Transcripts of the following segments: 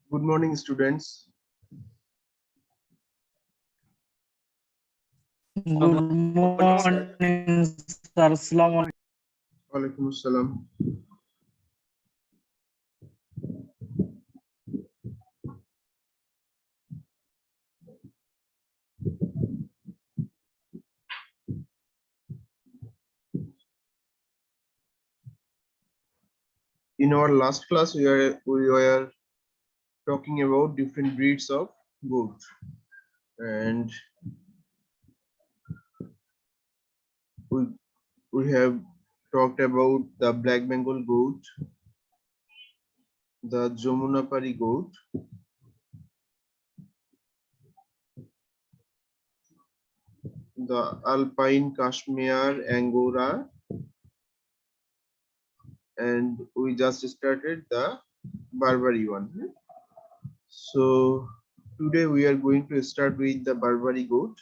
Good morning, students. Good morning, sir. Assalamu alaikum. Walaikum Assalam. In our last class, we were talking about different breeds of goat, and we we have talked about the Black Bengal goat, the Jomunapari goat, the Alpine Kashmir Angora, and we just started the Barbary one. So today we are going to start with the Barbary goat.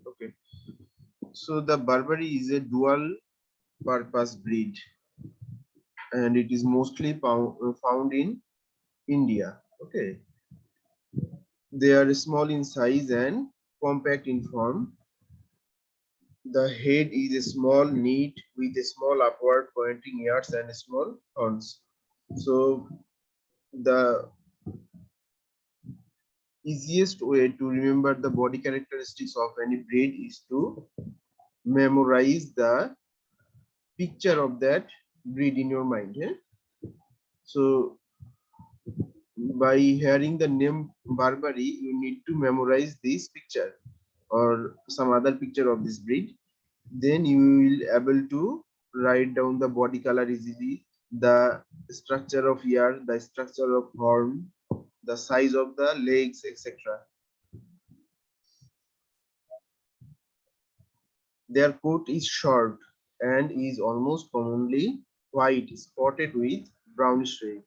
Okay. So the Barbary is a dual purpose breed and it is mostly found in India. Okay. They are small in size and compact in form. The head is small, neat, with a small upward pointing ears and small horns. So the easiest way to remember the body characteristics of any breed is to memorize the picture of that breed in your mind. So by hearing the name Barbary, you need to memorize this picture or some other picture of this breed. Then you will able to write down the body color easily, the structure of ear, the structure of horn, the size of the legs, etc. Their coat is short and is almost commonly white, spotted with brownish red.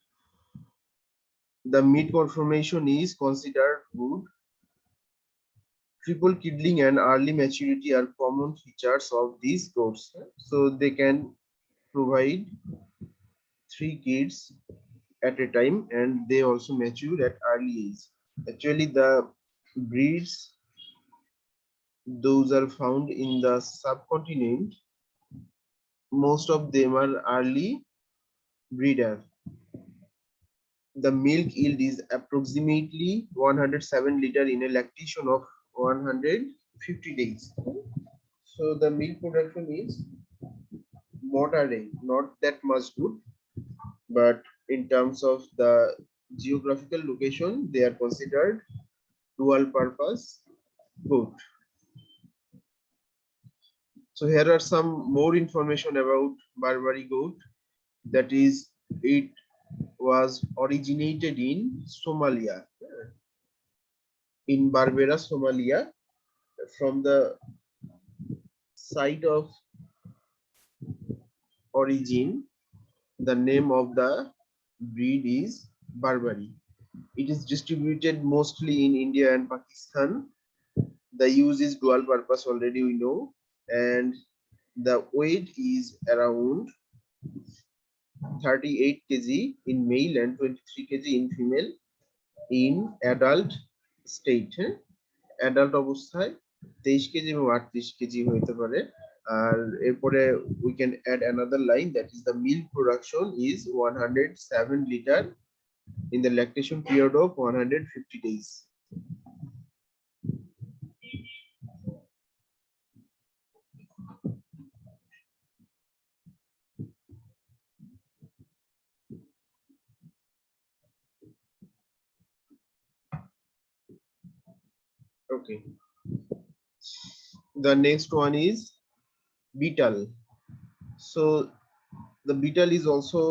The meat conformation is considered good. Triple kidling and early maturity are common features of these goats. So they can provide 3 kids at a time and they also mature at early age. Actually, the breeds, those are found in the subcontinent, most of them are early breeder. The milk yield is approximately 107 liter in a lactation of 150 days. So the milk production is moderate, not that much good, but in terms of the geographical location, they are considered dual purpose good. So here are some more information about Barbary goat. That is, it was originated in Somalia, in Barbera, Somalia, from the site of origin. The name of the breed is Barbary. It is distributed mostly in India and Pakistan. The use is dual purpose, already we know, and the weight is around 38 kg in male and 23 kg in female in adult state. Adult অবস্থায় 23 KG এবং 38 KG হতে পারে। আর এরপরে we can add another line, that is the milk production is 107 liter in the lactation period of 150 days. Okay. The next one is beetle. So the beetle is also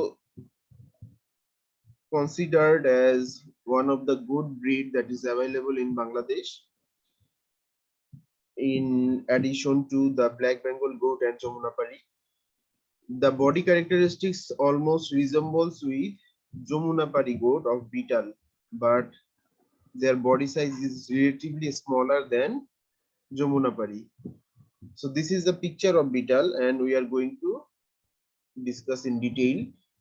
considered as one of the good breed that is available in Bangladesh, in addition to the Black Bengal goat and Jomunapari. The body characteristics almost resembles with Jomunapari goat of beetle, but their body size is relatively smaller than Jamunapari. So this is the picture of beetle, and we are going to discuss in detail.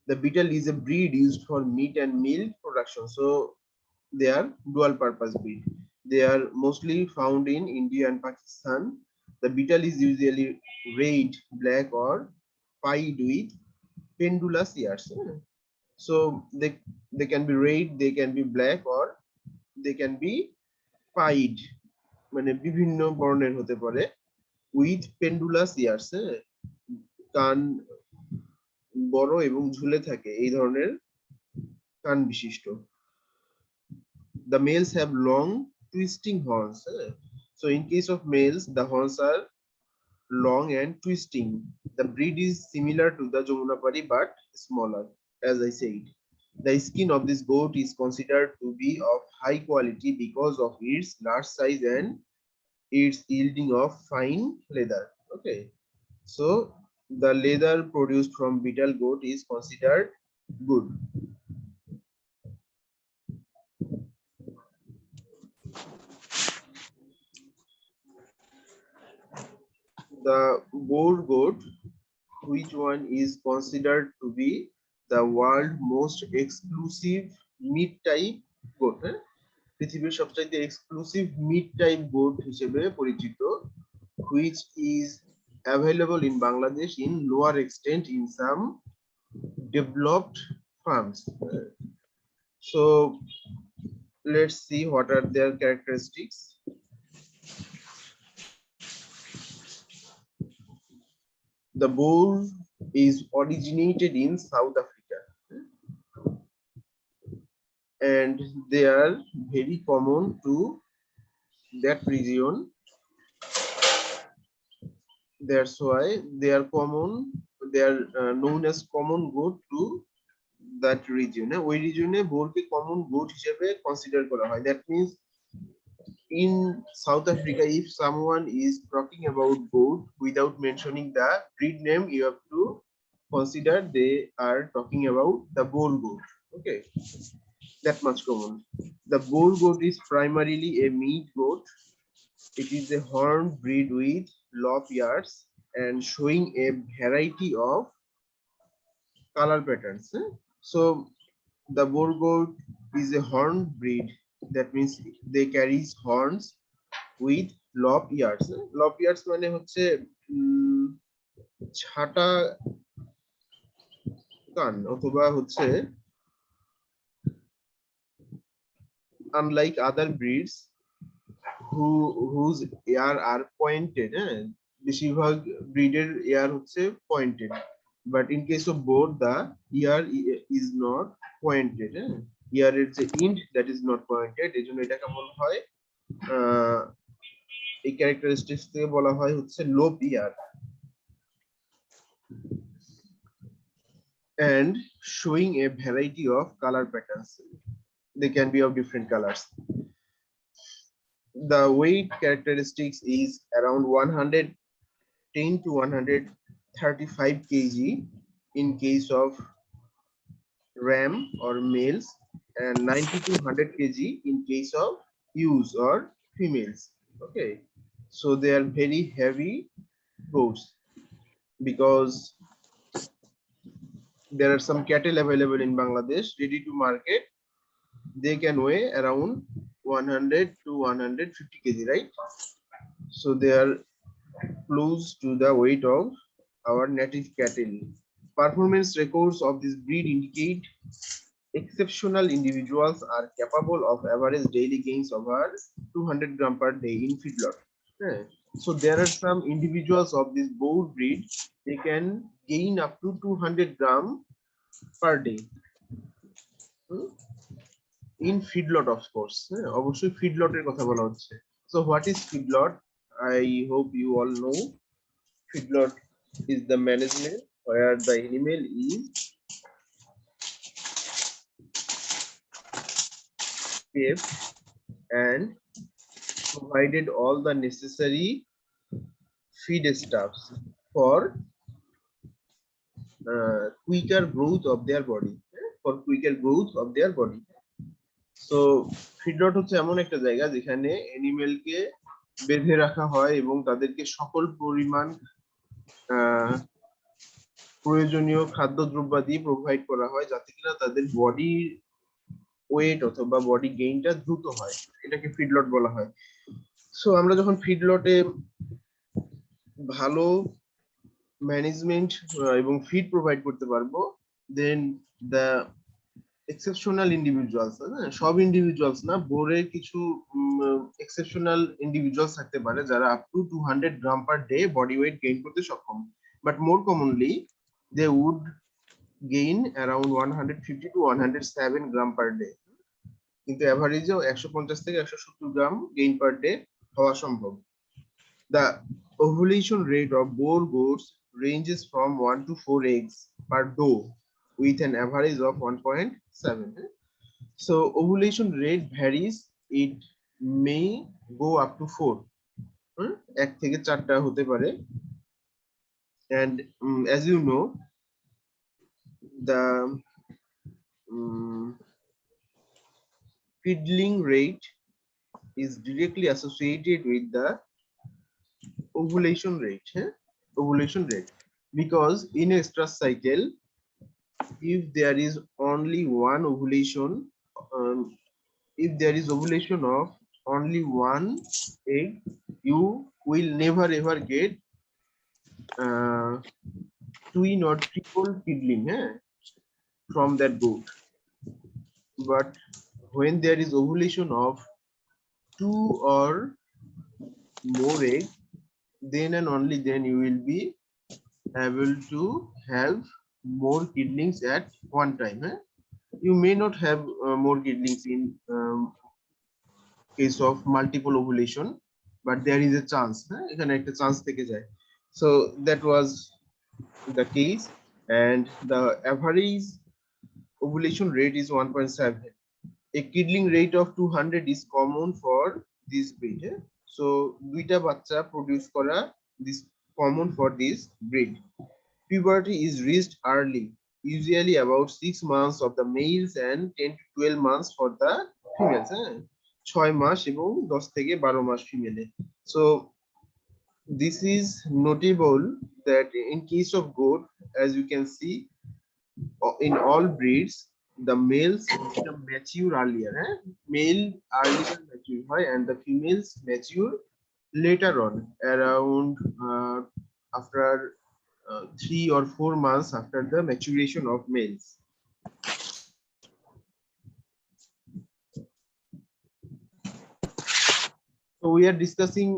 The beetle is a breed used for meat and milk production. So they are dual purpose breed. They are mostly found in India and Pakistan. The beetle is usually red, black, or pied with pendulous ears. So they can be red, they can be black, or they can be pied, মানে বিভিন্ন বর্ণের হতে পারে, with pendulous ears, কান বড় এবং ঝুলে থাকে, এই ধরনের কান বিশিষ্ট। The males have long twisting horns. So in case of males, the horns are long and twisting. The breed is similar to the Jamunapari but smaller, as I said. The skin of this goat is considered to be of high quality because of its large size and its yielding of fine leather. Okay, so the leather produced from beetle goat is considered good. The boar goat, which one is considered to be the world most exclusive meat type goat? পৃথিবীর সবচাইতে exclusive mid type goat হিসেবে পরিচিত, which is available in Bangladesh in lower extent in some developed farms. So let's see what are their characteristics. The bull is originated in South Africa, and they are very common to that region. That's why they are common. They are known as common goat to that region. ওই রিজনে বোরকে common goat হিসেবে consider করা হয়। That means in South Africa, if someone is talking about goat without mentioning the breed name, you have to consider they are talking about the Boer goat. Okay, that much common. The Boer goat is primarily a meat goat. It is a horned breed with lop ears and showing a variety of color patterns. So the Boer goat is a horned breed. That means they carry horns with lop ears. Lop ears মানে হচ্ছে ছাটা কান, অথবা হচ্ছে unlike other breeds whose ear are pointed. বেশিরভাগ ব্রিডের ear হচ্ছে pointed, but in case of both the ear is not pointed. Ear এর যে end that is not pointed, এজন্য এটাকে বলা হয় এই ক্যারেক্টারিস্টিক্স থেকে বলা হয় হচ্ছে লোপ ইয়ার, and showing a variety of color patterns. They can be of different colors. The weight characteristics is around 110 to 135 kg in case of ram or males, and 90 to 100 kg in case of ewes or females. Okay, so they are very heavy goats because there are some cattle available in Bangladesh ready to market. They can weigh around 100 to 150 kg, right? So they are close to the weight of our native cattle. Performance records of this breed indicate exceptional individuals are capable of average daily gains over 200 gram per day in feedlot. So there are some individuals of this Boer breed, they can gain up to 200 gram per day in feedlot, of course. অবশ্যই feedlot এর কথা বলা হচ্ছে। So what is feedlot? I hope you all know. Feedlot is the management where the animal is kept and provided all the necessary feed stuffs for quicker growth of their body, for quicker growth of their body. So feedlot হচ্ছে এমন একটা জায়গা যেখানে অ্যানিমেলকে বেঁধে রাখা হয় এবং তাদেরকে সকল পরিমাণ প্রয়োজনীয় খাদ্যদ্রব্যাদি প্রোভাইড করা হয় যাতে কিনা তাদের বডি ওয়েট অথবা বডি গেইনটা দ্রুত হয়, এটাকে ফিডলট বলা হয়। সো আমরা যখন ফিডলটে ভালো ম্যানেজমেন্ট এবং ফিড প্রোভাইড করতে পারবো, দেন দ্য এক্সেপশনাল ইন্ডিভিজুয়ালস, সব ইন্ডিভিজুয়ালস না, বোরে কিছু এক্সেপশনাল ইন্ডিভিজুয়ালস থাকতে পারে যারা up to 200 gram per day body weight gain করতে সক্ষম, but more commonly they would gain around 150 to 107 gram per day, কিন্তু এভারেজেও 150 থেকে 170 গ্রাম গেইন পার ডে হওয়া সম্ভব। The ovulation rate of Boer goats ranges from 1 to 4 eggs per doe with an average of 1.7. So ovulation rate varies. It may go up to 4. এক থেকে 4টা হতে পারে। And as you know, the fiddling rate is directly associated with the ovulation rate. Ovulation rate, because in a stress cycle, if there is only one ovulation, if there is ovulation of only one egg, you will never ever get twin or triple fiddling from that goat. But when there is ovulation of 2 or more eggs, then and only then you will be able to have more kidneys at one time. You may not have more kidneys in case of multiple ovulation, but there is a chance. এখানে একটা chance থেকে যায়. So that was the case, and the average ovulation rate is 1.7. A kidney rate of 200 is common for this breed. So দুইটা বাচ্চা produce করা this common for this breed. Puberty is reached early, usually about 6 months of the males and 10 to 12 months for the females. 6 মাস এবং 10 থেকে 12 মাস ফিমেলে। So this is notable that in case of goat, as you can see, in all breeds, the males become mature earlier. Male earlier mature হয় and the females mature later on, around after 3 or 4 months after the maturation of males. So we are discussing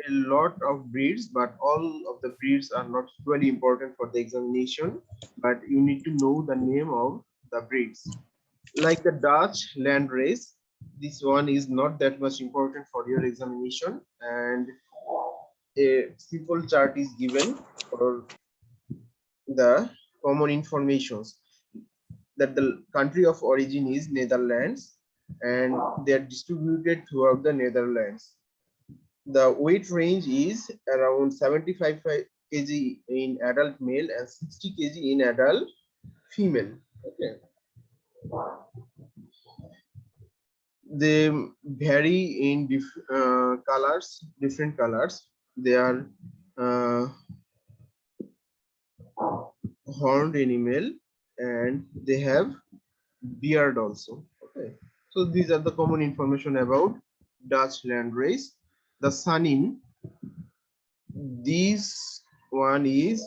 a lot of breeds, but all of the breeds are not really important for the examination, but you need to know the name of the breeds. Like the Dutch land race, this one is not that much important for your examination, and a simple chart is given for the common informations that the country of origin is Netherlands and they are distributed throughout the Netherlands. The weight range is around 75 kg in adult male and 60 kg in adult female. Okay. They vary in colors, different colors. They are horned animal and they have beard also. Okay, so these are the common information about Dutch land race. The Sanin, this one is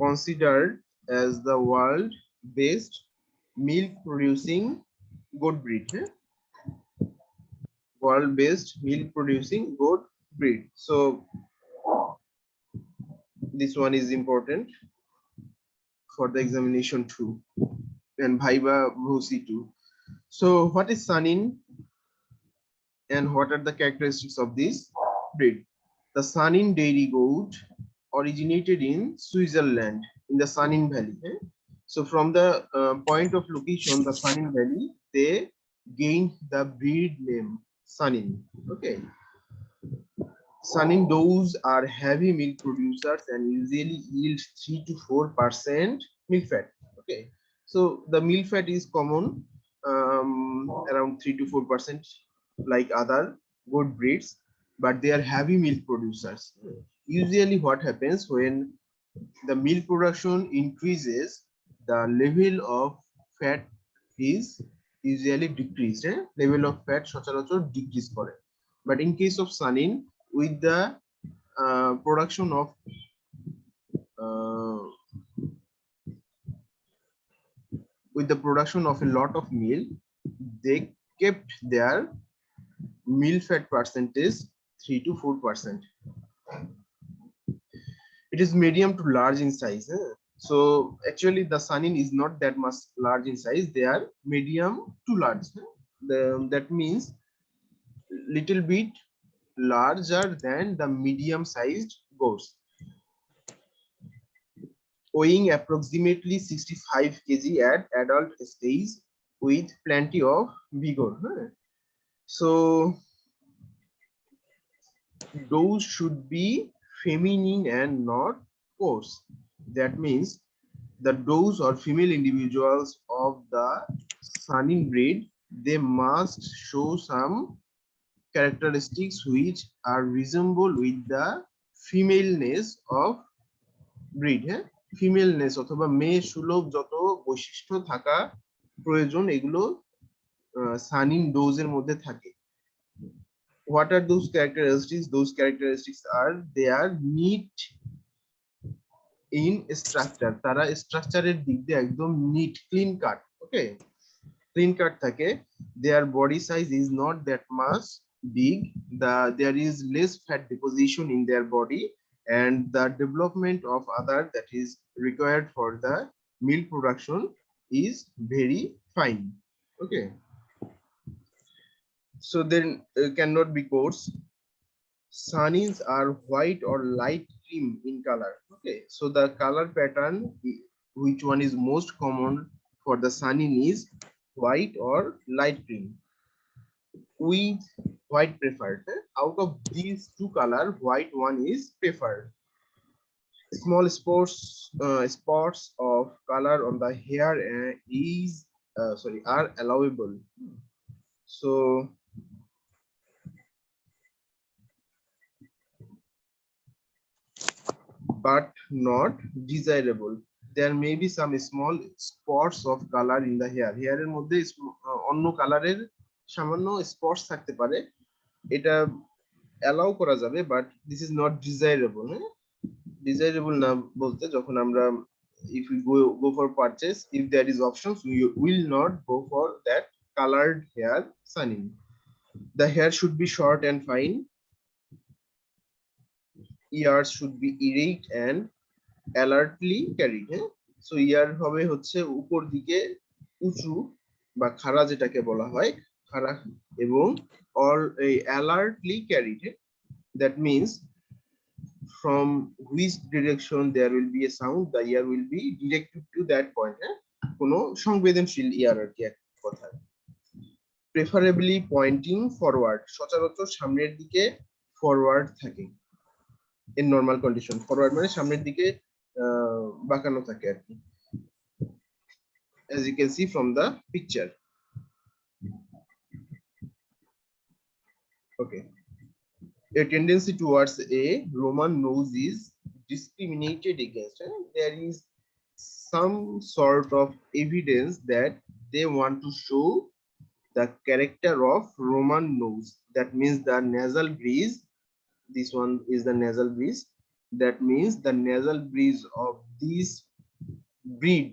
considered as the world best milk producing goat breed. World based milk producing goat breed. So this one is important for the examination too, and Viva Bhusi too. So what is Sanin and what are the characteristics of this breed? The Sanin dairy goat originated in Switzerland in the Sanin Valley. So from the point of location, the Sanin Valley, they gained the breed name Sanin. Okay. Sanin does are heavy milk producers and usually yield 3 to 4% milk fat. Okay, so the milk fat is common around 3 to 4% like other good breeds, but they are heavy milk producers. Usually what happens when the milk production increases, the level of fat is usually decreased. Level of fat সচরাচর decrease করে. But in case of Sanin, with the production of a lot of milk, they kept their milk fat percentage 3 to 4%. It is medium to large in size. So actually the Sanin is not that much large in size. They are medium to large. That means little bit larger than the medium sized goats, weighing approximately 65 kg at adult stage with plenty of vigor. So those should be feminine and not coarse. That means the does or female individuals of the Sanin breed, they must show some characteristics which are resemble with the femaleness of breed. ফিমেলনেস অথবা মেয়ে সুলভ যত বৈশিষ্ট্য থাকা প্রয়োজন এগুলো সানিন ডোজের মধ্যে থাকে। What are those characteristics? Those characteristics are they are neat in structure. তারা স্ট্রাকচারের দিক দিয়ে একদম নিট ক্লিন কাট। ওকে, ক্লিন কাট থাকে। Their body size is not that much big. There is less fat deposition in their body, and the development of other that is required for the milk production is very fine. Okay, so then cannot be coarse. Sanins are white or light cream in color. Okay, so the color pattern, which one is most common for the Sanin is white or light cream, with white preferred. Out of these two color, white one is preferred. Small spots of color on the hair are allowable. So but not desirable. There may be some small spots of color in the hair. Hair এর মধ্যে অন্য কালারের সামান্য spots থাকতে পারে, এটা allow করা যাবে, but this is not desirable. Desirable না বলতে যখন আমরা if we go for purchase, if there is options, we will not go for that colored hair Sanin. The hair should be short and fine. Ears should be erect and alertly carried. So ear হবে হচ্ছে উপর দিকে উঁচু বা খাড়া, যেটাকে বলা হয় খাড়া, এবং or alertly carried. That means from which direction there will be a sound, the ear will be directed to that point. কোনো সংবেদনশীল ইয়ার আর কি এক কথা। Preferably pointing forward, সচরাচর সামনের দিকে ফরওয়ার্ড থাকে। In normal condition, forward মানে সামনের দিকে বাঁকানো থাকে আর কি, as you can see from the picture. Okay, a tendency towards a Roman nose is discriminated against. There is some sort of evidence that they want to show the character of Roman nose. That means the nasal breeze, this one is the nasal breeze. That means the nasal breeze of this breed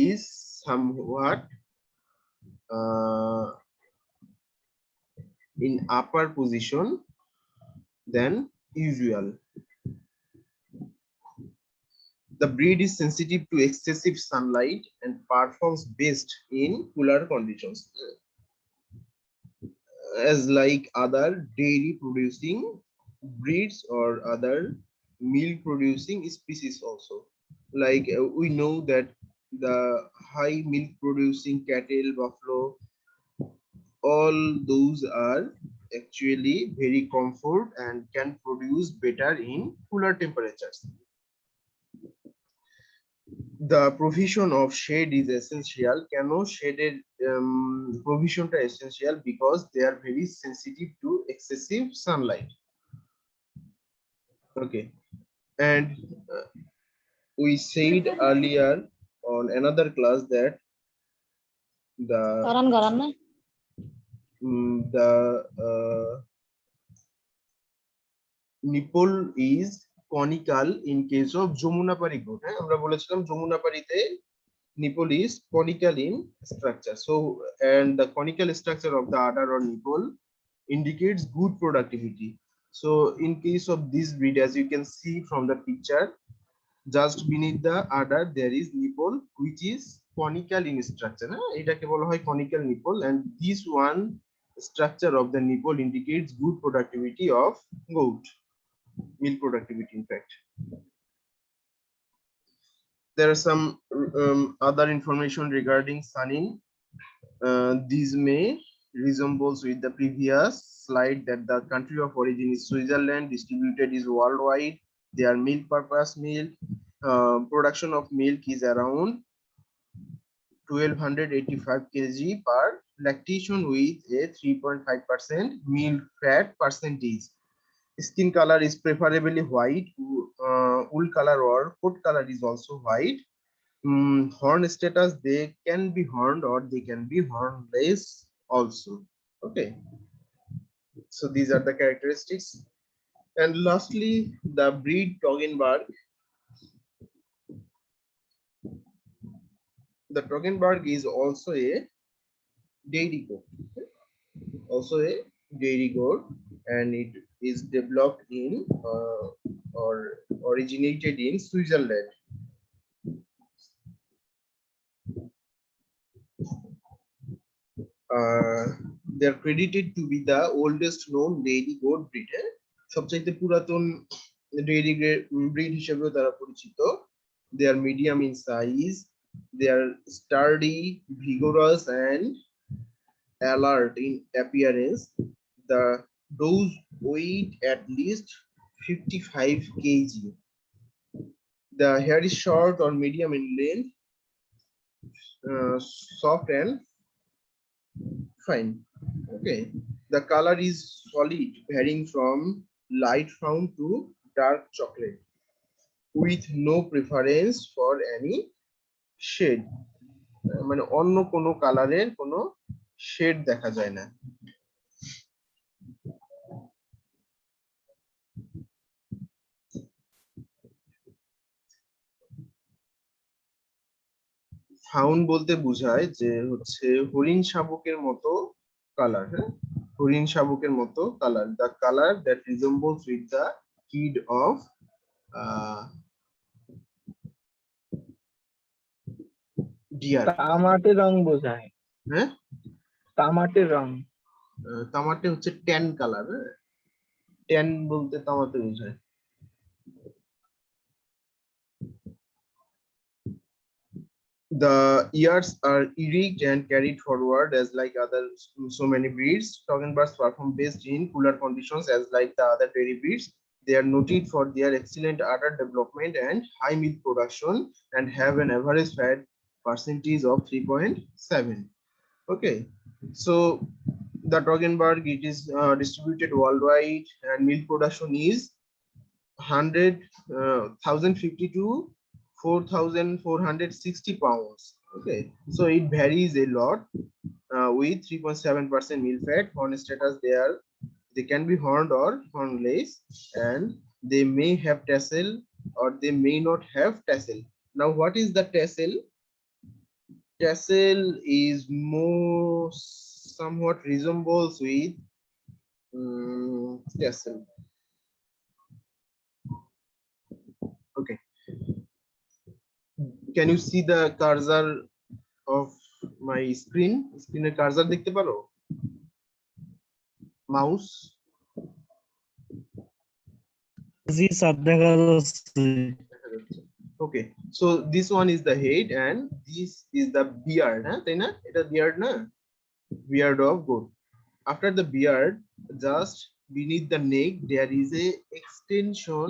is somewhat in upper position than usual. The breed is sensitive to excessive sunlight and performs best in cooler conditions, as like other dairy producing breeds or other milk producing species also. Like we know that the high milk producing cattle, buffalo, all those are actually very comfort and can produce better in cooler temperatures. The provision of shade is essential. কেন shade provision টা essential? Because they are very sensitive to excessive sunlight. Okay, and we said earlier on another class that the nipple is conical in case of Jomunapari goat. আমরা বলেছিলাম Jomunapariতে nipple is conical in structure. So, and the conical structure of the udder or nipple indicates good productivity. So, in case of this breed, as you can see from the picture, just beneath the udder there is nipple which is conical in structure. এটাকে বলা হয় conical nipple, and this one structure of the nipple indicates good productivity of goat, milk productivity in fact. There are some other information regarding sunning. These may resembles with the previous slide that the country of origin is Switzerland, distributed is worldwide. Their milk purpose milk, production of milk is around 1285 kg per lactation with a 3.5% milk fat percentage. Skin color is preferably white. Wool color or coat color is also white. Horn status, they can be horned or they can be hornless also. Okay, so these are the characteristics. And lastly, the breed Toggenburg. The Toggenburg is also a dairy goat, and it is developed in or originated in Switzerland. They are credited to be the oldest known dairy goat breed. সবচাইতে পুরাতন dairy breed হিসেবেও তারা পরিচিত. They are medium in size. They are sturdy, vigorous, and alert in appearance. The does weigh at least 55 kg. The hair is short or medium in length, soft and fine. Okay, the color is solid, varying from light brown to dark chocolate, with no preference for any shade. মানে অন্য কোনো কালারের কোনো shade দেখা যায় না. Fawn বলতে বোঝায় যে হচ্ছে হরিণ শাবকের মতো কালার. হরিণ শাবকের মতো colour. The color that resembles with the kid of deer. তামাটে রং বোঝায়. হ্যাঁ, তামাটে রং. তামাটে হচ্ছে ট্যান কালার. ট্যান বলতে তামাটে বোঝায়. The ears are erect and carried forward as like other so many breeds. Toggenburgs perform best in cooler conditions as like the other dairy breeds. They are noted for their excellent udder development and high milk production, and have an average fat percentage of 3.7. Okay, so the Toggenburg, it is distributed worldwide, and milk production is 1,050 to 4,460 pounds. Okay, so it varies a lot with 3.7% milk fat. Horn status, they can be horned or hornless, and they may have tassel or they may not have tassel. Now, what is the tassel? Tassel is more somewhat resembles with tassel. Okay, can you see the cursor of my screen? Screen এর cursor দেখতে পারো? Mouse? জি sir দেখা যাচ্ছে. Okay, so this one is the head and this is the beard. তাই না? এটা beard না? Beard of goat. After the beard, just beneath the neck, there is a extension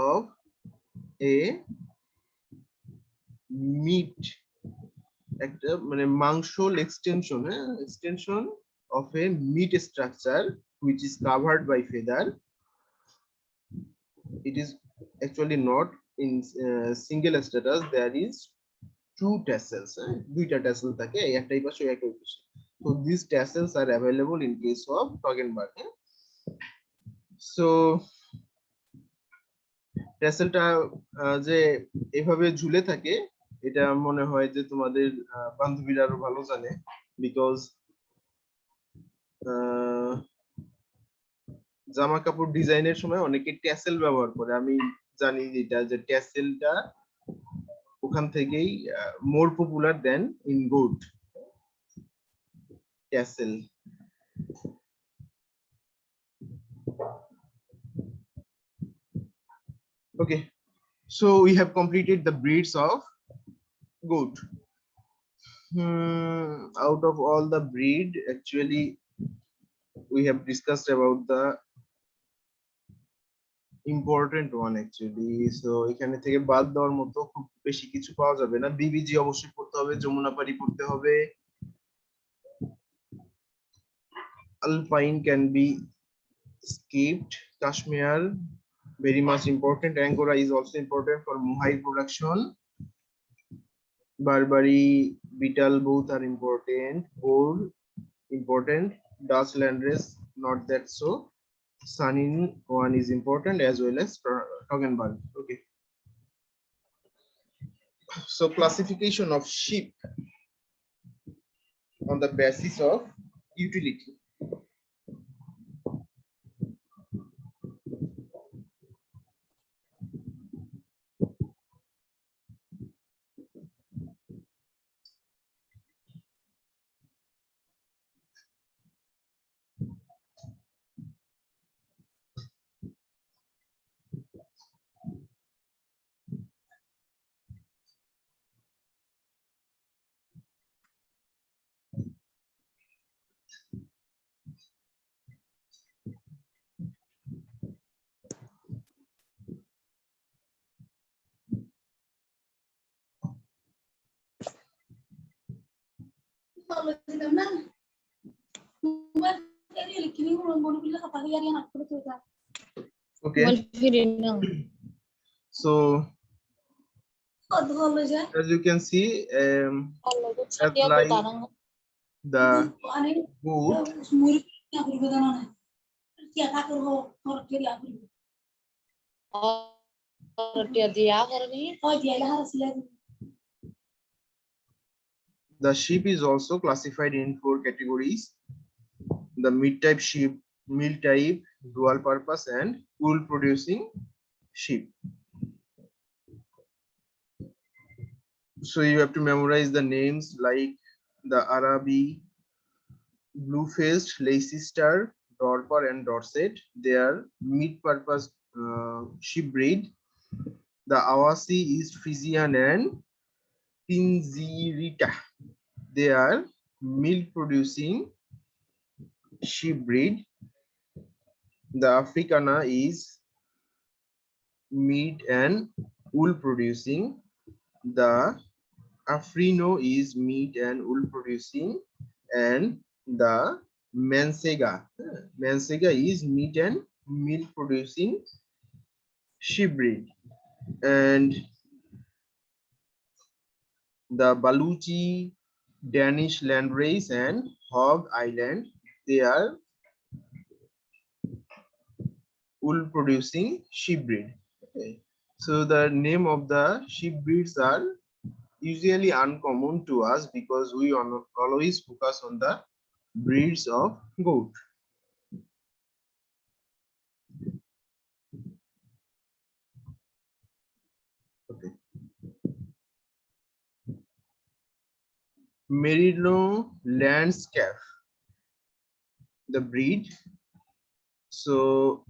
of a meat, একটা মানে মাংসল extension, extension of a meat structure which is covered by feather. It is actually not in single status. There is two tassels, দুইটা tassel থাকে একটাই পাশে একই পাশে. So these tassels are available in case of Toggenburg. So tassel-টা যে এভাবে ঝুলে থাকে, এটা মনে হয় যে তোমাদের বান্ধবীরা আরো ভালো জানে, বিকজ জামা কাপড় ডিজাইনের সময় অনেকে ট্যাসেল ব্যবহার করে। আমি জানি এটা যে ট্যাসেলটা ওখান থেকেই more popular than in goat tassel. Okay, so we have completed the breeds of goat. Out of all the breed, actually we have discussed about the important one actually. So এখানে থেকে বাদ দেওয়ার মতো খুব বেশি কিছু পাওয়া যাবে না। বিবিজি অবশ্যই পড়তে হবে, যমুনাপাড়ি পড়তে হবে, Alpine can be skipped, Kashmir very much important, Angora is also important for Mohai production, Barbary, Beetle both are important, Boer important, Dutch landrace not that so, Sanin one is important as well as Toggenburg. Okay, so classification of sheep on the basis of utility. Okay, so as you can see, as like the goat, the sheep is also classified in 4 categories: the meat type sheep, meal type, dual purpose, and wool producing sheep. So you have to memorize the names like the Arabi, blue-faced, Leicester, Dorper, and Dorset. They are meat purpose sheep breed. The Awasi is Frisian and Pinzirita. They are milk producing sheep breed. The Africana is meat and wool producing. The Afrino is meat and wool producing, and the Mansega is meat and milk producing sheep breed. And the Baluchi, Danish landrace, and Hog Island, they are wool producing sheep breed. Okay. So the name of the sheep breeds are usually uncommon to us because we always focus on the breeds of goat. Okay. Merino landscape, the breed. So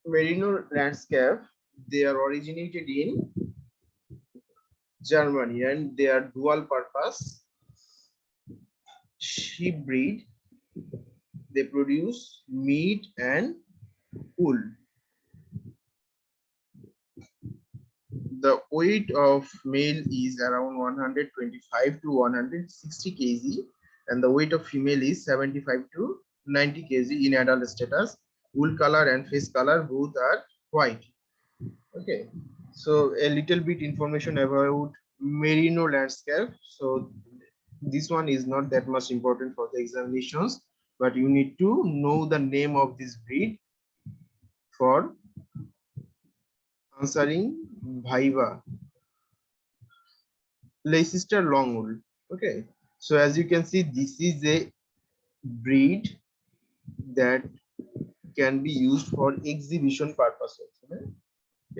Merino landscape, they are originated in Germany and they are dual purpose sheep breed. They produce meat and wool. the weight of male is around 125 to 160 kg, and the weight of female is 75 to 90 kg in adult status. Wool color and face color both are white. Okay, so a little bit information about merino landscape. So this one is not that much important for the examinations, but you need to know the name of this breed for answering viva. Leicester long wool. Okay, so as you can see, this is a breed that can be used for exhibition purposes.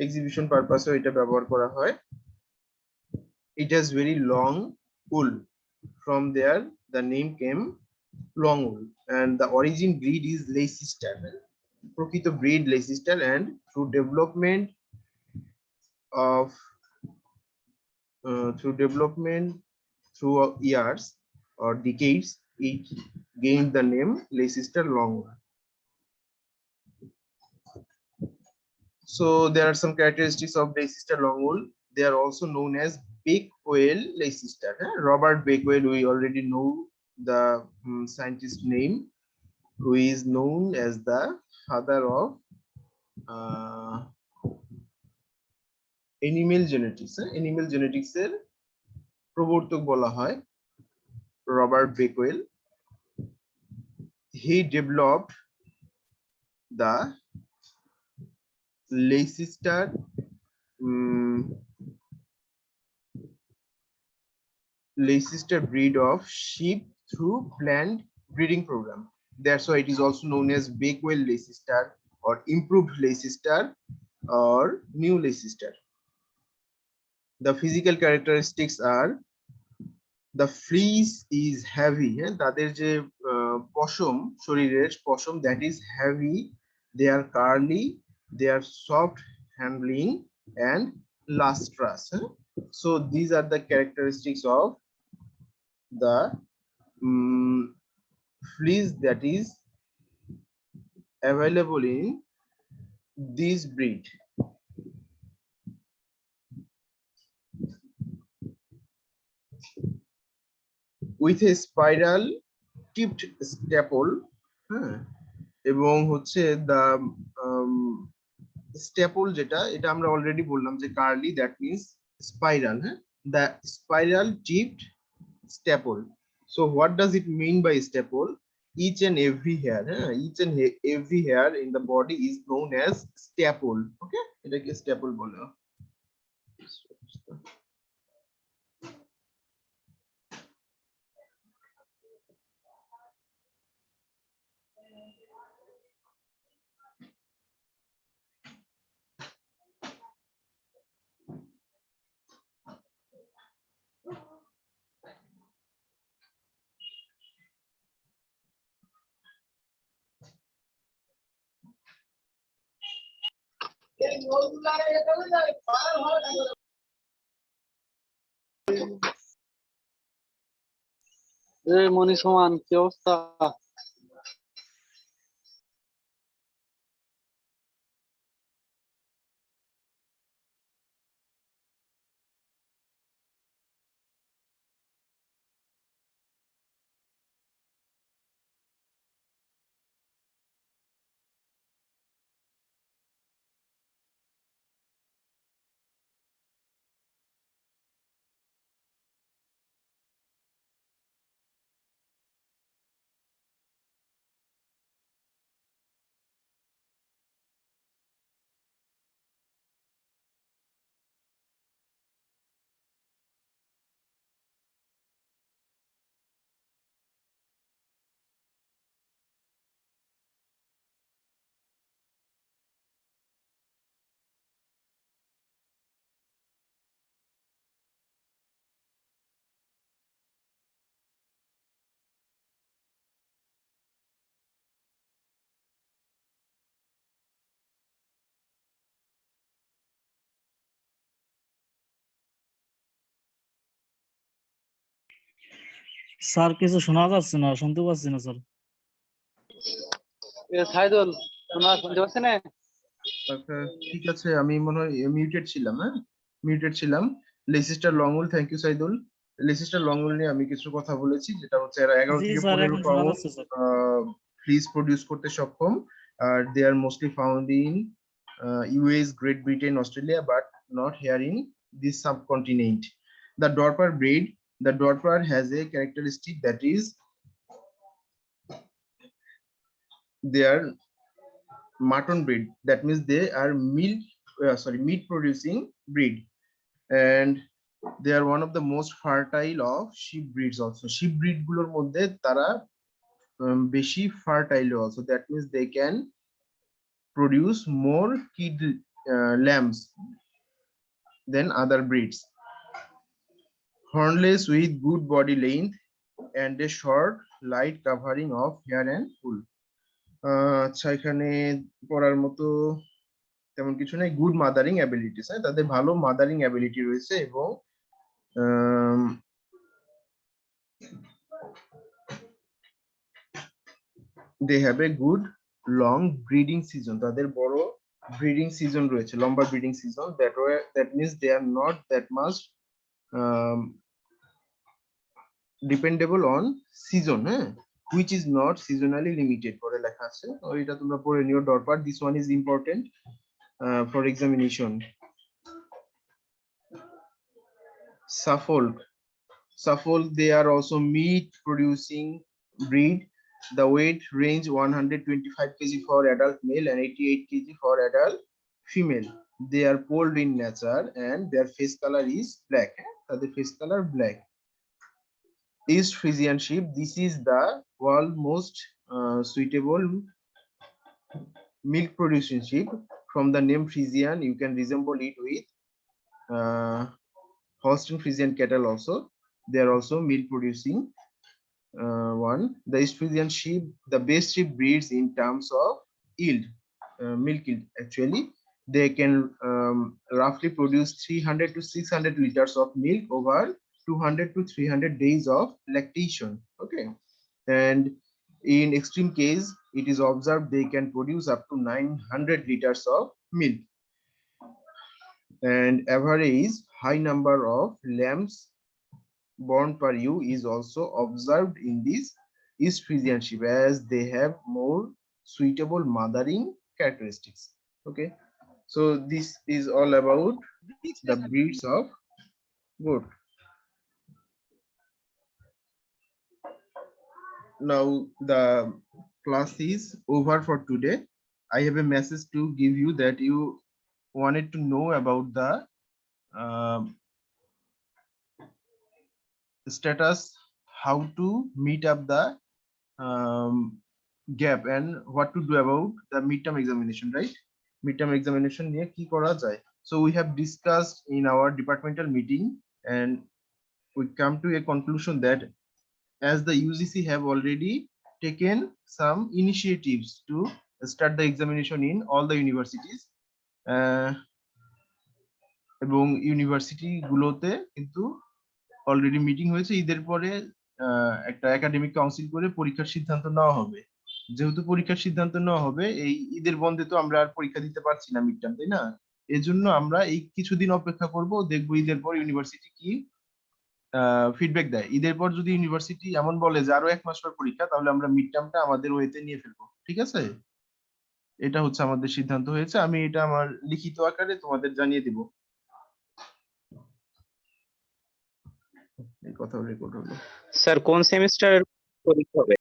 Exhibition purpose এটা ব্যবহার করা হয়. It has very long wool. From there the name came long wool, and the origin breed is Leicester. প্রকৃত breed Leicester, and through development through years or decades, it gained the name Leicester long wool. So there are some characteristics of Leicester long wool. They are also known as Bakewell Leicester. Robert Bakewell, we already know the scientist name, who is known as the father of animal genetics. Animal genetics এর প্রবর্তক বলা হয় Robert Bakewell. He developed the Leicester Leicester breed of sheep through planned breeding program. That's why it is also known as Bakewell Leicester or improved Leicester or new Leicester. The physical characteristics are the fleece is heavy. তাদের যে পশম, শরীরের পশম, that is heavy. They are curly, they are soft handling and lustrous. So these are the characteristics of the fleece that is available in this breed. With a spiral tipped staple, এবং হচ্ছে the staple যেটা, এটা আমরা already বললাম যে curly, that means spiral. The spiral tipped staple. So what does it mean by staple? Each and every hair, each and every hair in the body is known as staple. Okay, এটাকে staple বলে. মনীষ সমান, কি অবস্থা? Sir কিছু শোনা যাচ্ছে না, শুনতে পাচ্ছি না স্যার। সাইদুল, শুনতে পাচ্ছেন? আচ্ছা ঠিক আছে, আমি মনে হয় মিউটেড ছিলাম। মিউটেড ছিলাম। লেসিস্টার লংউল, থ্যাংক ইউ সাইদুল। লেসিস্টার লংউল নিয়ে আমি কিছু কথা বলেছি, যেটা হচ্ছে এরা 11 জি থেকে স্যার 15 এখন শোনা পাউন্ড যাচ্ছে স্যার। ফ্লিস প্রডিউস করতে সক্ষম। আর they are mostly found in US, Great Britain, Australia, but not here in this subcontinent. The Dorper breed, the Dorper has a characteristic that is they are mutton breed. That means they are meat producing breed, and they are one of the most fertile of sheep breeds also. Sheep breed গুলোর মধ্যে তারা বেশি fertile also. That means they can produce more kid lambs than other breeds. Hornless with good body length and a short light covering of hair and wool. আচ্ছা, এখানে পড়ার মতো তেমন কিছু নেই। গুড মাদারিং অ্যাবিলিটিস, হ্যাঁ, তাদের ভালো মাদারিং অ্যাবিলিটি রয়েছে এবং they have a good long breeding season, তাদের বড় ব্রিডিং সিজন রয়েছে, লম্বা breeding season. That means they are not that much dependable on season, হ্যাঁ, which is not seasonally limited করে লেখা আছে। তো এটা তোমরা পড়ে নিও। ডরপার, this one is important for examination. Suffolk, they are also meat producing breed. The weight range 125 kg for adult male and 88 kg for adult female. They are polled in nature and their face color is black. The face color black. East Frisian sheep, this is the world most suitable milk producing sheep. From the name Frisian, you can resemble it with Holstein Frisian cattle also. They are also milk producing one. The East Frisian sheep, the best sheep breeds in terms of yield, milk yield actually. They can roughly produce 300 to 600 liters of milk over 200 to 300 days of lactation. Okay, and in extreme case, it is observed they can produce up to 900 liters of milk. And average high number of lambs born per ewe is also observed in this East Frisian sheep, as they have more suitable mothering characteristics. Okay, so this is all about the breeds of goat. Now the class is over for today. I have a message to give you that you wanted to know about the status, how to meet up the gap and what to do about the midterm examination, right? Midterm examination niye ki kora jay. So we have discussed in our departmental meeting and we come to a conclusion that as the UGC have already taken some initiatives to start the examination in all the universities, এবং university গুলোতে কিন্তু already meeting হয়েছে। ঈদের পরে একটা academic council করে পরীক্ষার সিদ্ধান্ত নেওয়া হবে। যেহেতু পরীক্ষার সিদ্ধান্ত নেওয়া হবে, এই ঈদের বন্ধে তো আমরা আর পরীক্ষা দিতে পারছি না মিডটার্ম, তাই না? এজন্য আমরা এই কিছুদিন অপেক্ষা করব, দেখবো ঈদের পর ইউনিভার্সিটি কি ফিডব্যাক দেয়। ঈদের পর যদি ইউনিভার্সিটি এমন বলে যে আরো 1 মাস পর পরীক্ষা, তাহলে আমরা মিডটার্মটা আমাদের ওয়েতে নিয়ে ফেলবো। ঠিক আছে, এটা হচ্ছে আমাদের সিদ্ধান্ত হয়েছে। আমি এটা আমার লিখিত আকারে তোমাদের জানিয়ে দিব। এই কথা রেকর্ড হলো। স্যার কোন সেমিস্টারের পরীক্ষা হবে?